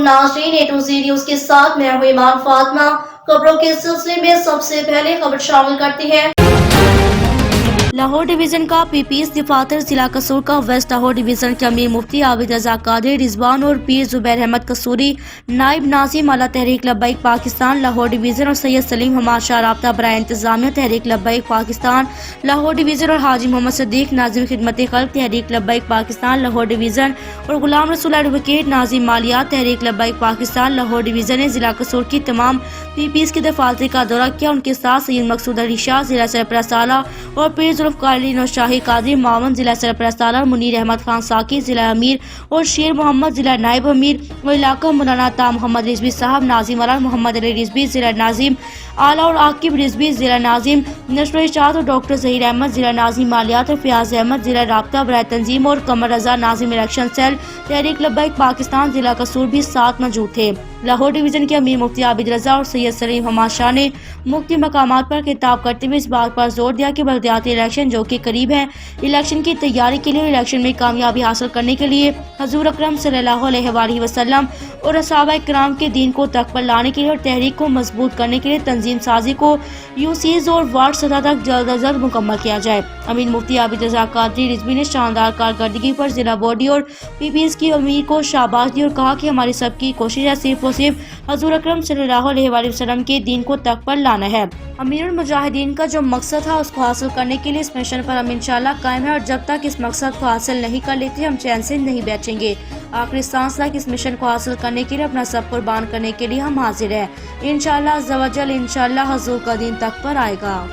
नाज़रीन, A to Z news के साथ मैं हूं ईमान फातिमा। खबरों के सिलसिले में सबसे पहले खबर शामिल करते हैं। लाहौर डिवीजन का पीपीएस दफातर जिला कसूर का वेस्ट लाहौर डिवीजन के अमीर मुफ्ती आबिद रजा कादरी रिजवान और पीर जुबैर अहमद कसूरी नाइब नाजिम आला तहरीक लब्बैक पाकिस्तान लाहौर डिवीजन और सैयद सलीम हमाद शाह राब्ता बराए इंतजामिया तहरीक लब्बैक पाकिस्तान लाहौर डिवीजन और हाजी मोहम्मद सदीक नाजिम खिदमत खल्क तहरीक लब्बैक पाकिस्तान लाहौर डिवीजन और गुलाम रसूल एडवोकेट नाजिम मालियात तहरीक लब्बैक पाकिस्तान लाहौर डिवीजन ने जिला कसूर की तमाम पीपीएस के दफातर का दौरा किया। उनके साथ सैयद मकसूद अली शाह जिला सरपरस्त आला और पीर जुल्फ़िकार शाही कादरी मावन जिला सरपरस्त आला, मुनीर अहमद खान साकी जिला अमीर और शेर मोहम्मद जिला नायब अमीर और इलाका मौलाना ता मोहम्मद रिजवी साहब नाजिम आला, मोहम्मद अली रिजवी जिला नाजिम आला और आकिब रिजवी जिला नाजिम नशर इरशाद और डॉक्टर ज़हीर अहमद जिला नाजिम मालियात और फयाज अहमद जिला राब्ता बराए तंजीम और कमर रजा नाजिम इलेक्शन सेल तहरीक लब्बैक पाकिस्तान जिला कसूर भी साथ मौजूद थे। लाहौर डिवीजन के अमीर मुफ्ती आबिद रजा और सैयद सलीम हमाद शाह ने मुख्तलिफ मकामात पर खिताब करते हुए इस बात पर जोर दिया कि बल्दियाती इलेक्शन जो कि करीब है, इलेक्शन की तैयारी के लिए और इलेक्शन में कामयाबी हासिल करने के लिए हजूर अकरम सल्लल्लाहु अलैहि वसल्लम और असहाबा किराम के दीन को तख्त पर लाने के लिए और तहरीक को मजबूत करने के लिए तंजीम साजी को यूसीज और वार्ड सतह तक जल्द अज जल्द मुकम्मल किया जाए। अमीर मुफ्ती आबिद रजा कादरी रिजवी ने शानदार कारकर्दगी पर जिला बॉडी और पीपीएस की अमीर को शाबाश दी और कहा कि हमारी सबकी कोशिश है सिर्फ और सिर्फ हजूर अकरम सल्लल्लाहु अलैहि वसल्लम के दीन को तख्त पर लाना है। अमीरुल मुजाहिदीन का जो मकसद था उसको हासिल करने के लिए इस मिशन पर हम इंशाल्लाह कायम है और जब तक इस मकसद को हासिल नहीं कर लेते हम चैन से नहीं बैठेंगे। आखिरी सांस तक इस मिशन को हासिल करने के लिए अपना सब कुर्बान करने के लिए हम हाजिर हैं। इंशाल्लाह अज़्ज़ व जल इंशाल्लाह हजूर का दीन तख्त पर आएगा।